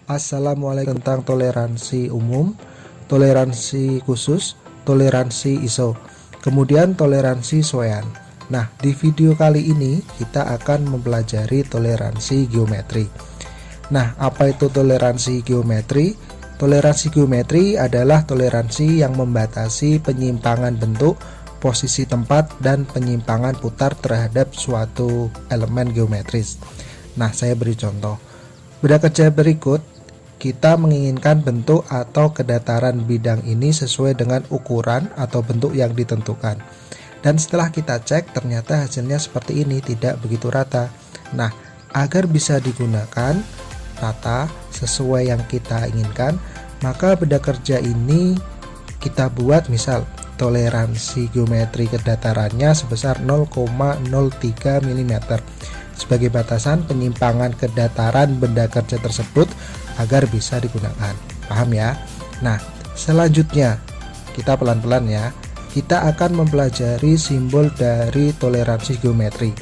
Assalamualaikum tentang toleransi umum, toleransi khusus, toleransi ISO, kemudian toleransi Swayan. Nah, di video kali ini kita akan mempelajari toleransi geometri. Nah, apa itu toleransi geometri? Toleransi geometri adalah toleransi yang membatasi penyimpangan bentuk, posisi tempat, dan penyimpangan putar terhadap suatu elemen geometris. Nah, saya beri contoh. Pada kerja berikut, kita menginginkan bentuk atau kedataran bidang ini sesuai dengan ukuran atau bentuk yang ditentukan. Dan setelah kita cek, ternyata hasilnya seperti ini, tidak begitu rata. Nah, agar bisa digunakan rata sesuai yang kita inginkan, maka beda kerja ini kita buat misal toleransi geometri kedatarannya sebesar 0,03 mm sebagai batasan penyimpangan kedataran benda kerja tersebut agar bisa digunakan. Paham ya? Nah, selanjutnya kita pelan-pelan ya. Kita akan mempelajari simbol dari toleransi geometri.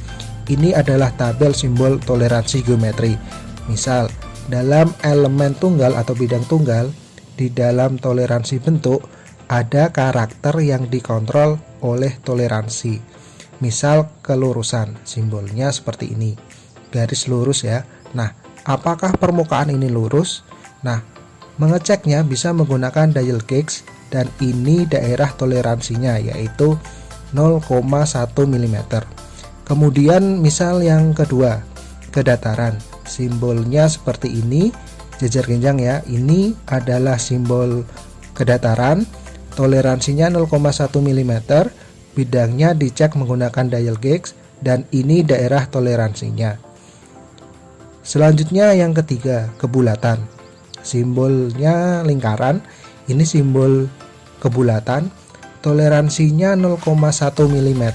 Ini adalah tabel simbol toleransi geometri. Misal, dalam elemen tunggal atau bidang tunggal, di dalam toleransi bentuk ada karakter yang dikontrol oleh toleransi. Misal kelurusan, simbolnya seperti ini, garis lurus ya. Nah, apakah permukaan ini lurus? Nah, mengeceknya bisa menggunakan dial gauge dan ini daerah toleransinya yaitu 0,1 mm. Kemudian misal yang kedua, kedataran, simbolnya seperti ini, jejer genjang ya. Ini adalah simbol kedataran, toleransinya 0,1 mm. Bidangnya dicek menggunakan dial gauge dan ini daerah toleransinya. Selanjutnya yang ketiga, kebulatan. Simbolnya lingkaran, ini simbol kebulatan, toleransinya 0,1 mm.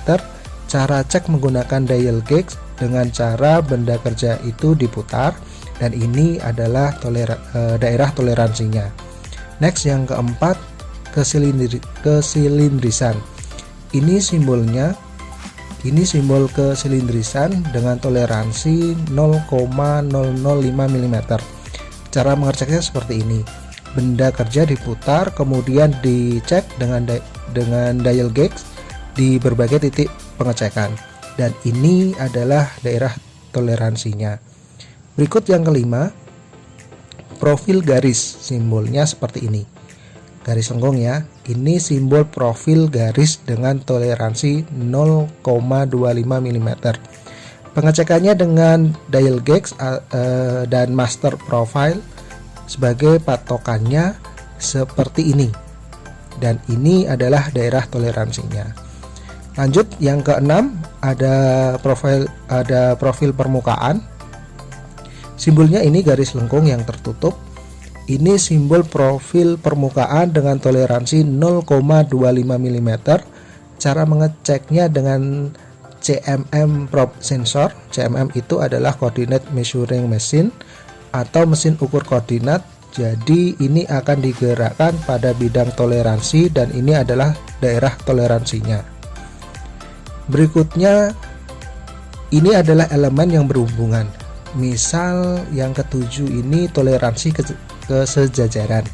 Cara cek menggunakan dial gauge dengan cara benda kerja itu diputar dan ini adalah daerah toleransinya. Next yang keempat, kesilindrisan. Ini simbolnya, ini simbol kesilindrisan dengan toleransi 0,005 mm. Cara mengeceknya seperti ini. Benda kerja diputar, kemudian dicek dengan dial gauge di berbagai titik pengecekan. Dan ini adalah daerah toleransinya. Berikut yang kelima, profil garis. Simbolnya seperti ini. Garis lengkung ya. Ini simbol profil garis dengan toleransi 0,25 mm. Pengecekannya dengan dial gauge dan master profile sebagai patokannya seperti ini. Dan ini adalah daerah toleransinya. Lanjut yang keenam, ada profil permukaan. Simbolnya ini garis lengkung yang tertutup. Ini simbol profil permukaan dengan toleransi 0,25 mm. Cara mengeceknya dengan CMM probe sensor. CMM itu adalah coordinate measuring machine atau mesin ukur koordinat. Jadi ini akan digerakkan pada bidang toleransi dan ini adalah daerah toleransinya. Berikutnya, ini adalah elemen yang berhubungan. Misal yang ketujuh ini toleransi kesejajaran.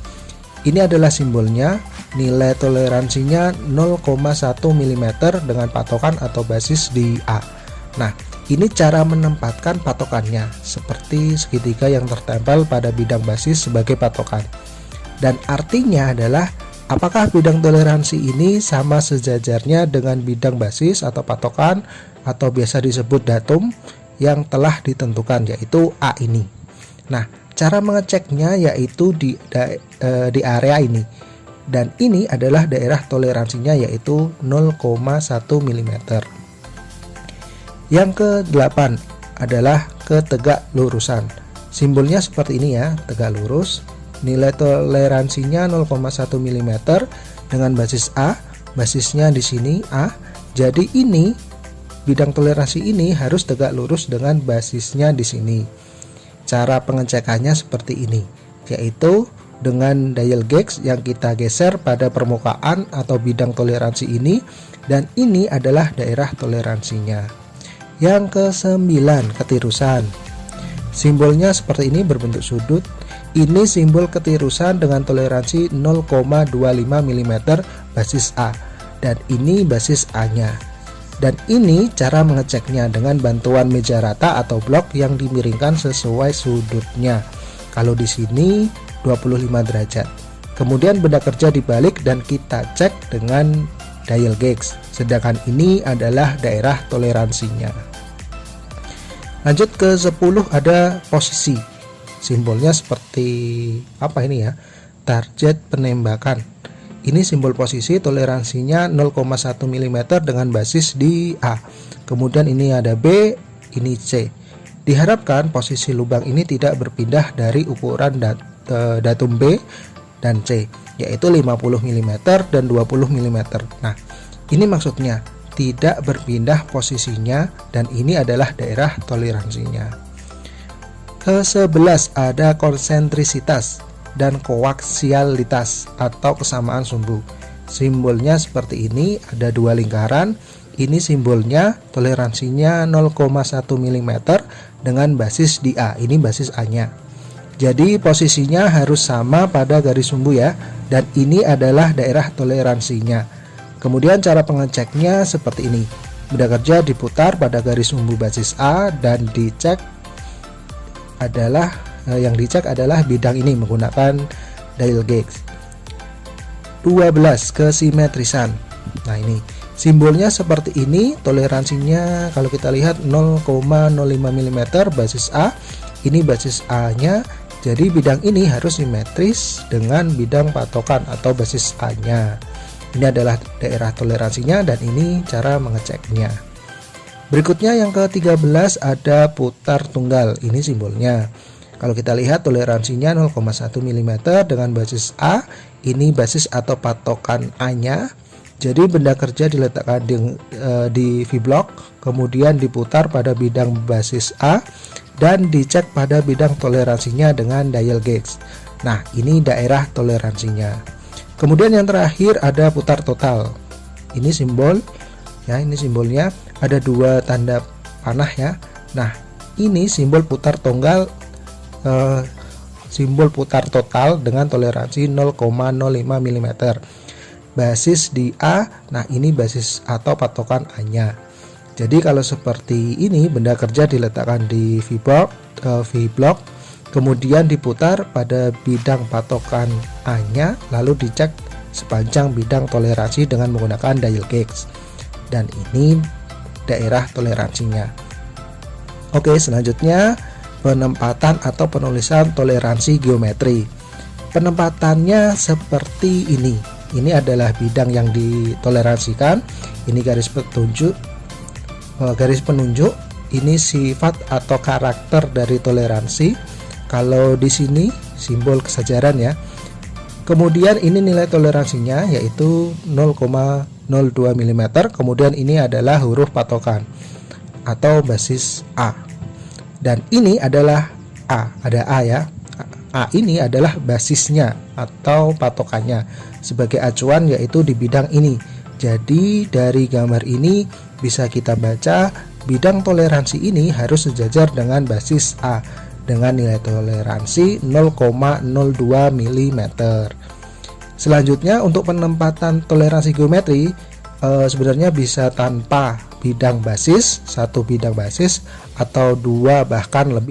Ini adalah simbolnya, nilai toleransinya 0,1 mm dengan patokan atau basis di A. Nah, ini cara menempatkan patokannya seperti segitiga yang tertempel pada bidang basis sebagai patokan. Dan artinya adalah apakah bidang toleransi ini sama sejajarnya dengan bidang basis atau patokan atau biasa disebut datum yang telah ditentukan, yaitu A ini. Nah, cara mengeceknya yaitu di area ini. Dan ini adalah daerah toleransinya yaitu 0,1 mm. Yang ke-8 adalah ketegak lurusan. Simbolnya seperti ini ya, tegak lurus. Nilai toleransinya 0,1 mm dengan basis A. Basisnya di sini A. Jadi ini bidang toleransi ini harus tegak lurus dengan basisnya di sini. Cara pengecekannya seperti ini, yaitu dengan dial gauge yang kita geser pada permukaan atau bidang toleransi ini, dan ini adalah daerah toleransinya. Yang ke-9, ketirusan. Simbolnya seperti ini berbentuk sudut. Ini simbol ketirusan dengan toleransi 0,25 mm basis A, dan ini basis A-nya. Dan ini cara mengeceknya dengan bantuan meja rata atau blok yang dimiringkan sesuai sudutnya. Kalau di sini 25 derajat. Kemudian benda kerja dibalik dan kita cek dengan dial gauge. Sedangkan ini adalah daerah toleransinya. Lanjut ke 10, ada posisi. Simbolnya seperti apa ini ya? Target penembakan. Ini simbol posisi, toleransinya 0,1 mm dengan basis di A. Kemudian ini ada B, ini C. Diharapkan posisi lubang ini tidak berpindah dari ukuran datum B dan C, yaitu 50 mm dan 20 mm. Nah, ini maksudnya tidak berpindah posisinya, dan ini adalah daerah toleransinya. Ke-11 ada konsentrisitas dan koaksialitas atau kesamaan sumbu. Simbolnya seperti ini, ada dua lingkaran. Ini simbolnya toleransinya 0,1 mm dengan basis di A. Ini basis A-nya. Jadi posisinya harus sama pada garis sumbu ya, dan ini adalah daerah toleransinya. Kemudian cara pengeceknya seperti ini. Benda kerja diputar pada garis sumbu basis A dan dicek yang dicek adalah bidang ini menggunakan dial gauge. 12, kesimetrisan. Nah, ini simbolnya seperti ini, toleransinya kalau kita lihat 0,05 mm basis A. Ini basis A-nya. Jadi bidang ini harus simetris dengan bidang patokan atau basis A-nya. Ini adalah daerah toleransinya, dan ini cara mengeceknya. Berikutnya yang ke-13 ada putar tunggal. Ini simbolnya. Kalau kita lihat toleransinya 0,1 mm dengan basis A. Ini basis atau patokan A-nya. Jadi benda kerja diletakkan di V-block, kemudian diputar pada bidang basis A dan dicek pada bidang toleransinya dengan dial gauge. Nah, ini daerah toleransinya. Kemudian yang terakhir ada putar total. Ini simbol ya, ini simbolnya ada dua tanda panah ya. Nah, ini simbol putar tunggal, simbol putar total dengan toleransi 0,05 mm. Basis di A. Nah, ini basis atau patokan A-nya. Jadi kalau seperti ini, benda kerja diletakkan di V-block, kemudian diputar pada bidang patokan A-nya, lalu dicek sepanjang bidang toleransi dengan menggunakan dial gauge. Dan ini daerah toleransinya. Oke, selanjutnya penempatan atau penulisan toleransi geometri. Penempatannya seperti ini. Ini adalah bidang yang ditoleransikan. Ini garis penunjuk. Ini sifat atau karakter dari toleransi. Kalau di sini simbol kesejaran ya. Kemudian ini nilai toleransinya yaitu 0,02 mm. Kemudian ini adalah huruf patokan atau basis A. Dan ini adalah A, ada A ya. A ini adalah basisnya atau patokannya sebagai acuan, yaitu di bidang ini. Jadi dari gambar ini bisa kita baca bidang toleransi ini harus sejajar dengan basis A dengan nilai toleransi 0,02 mm. Selanjutnya untuk penempatan toleransi geometri sebenarnya bisa tanpa bidang basis, satu bidang basis atau dua bahkan lebih.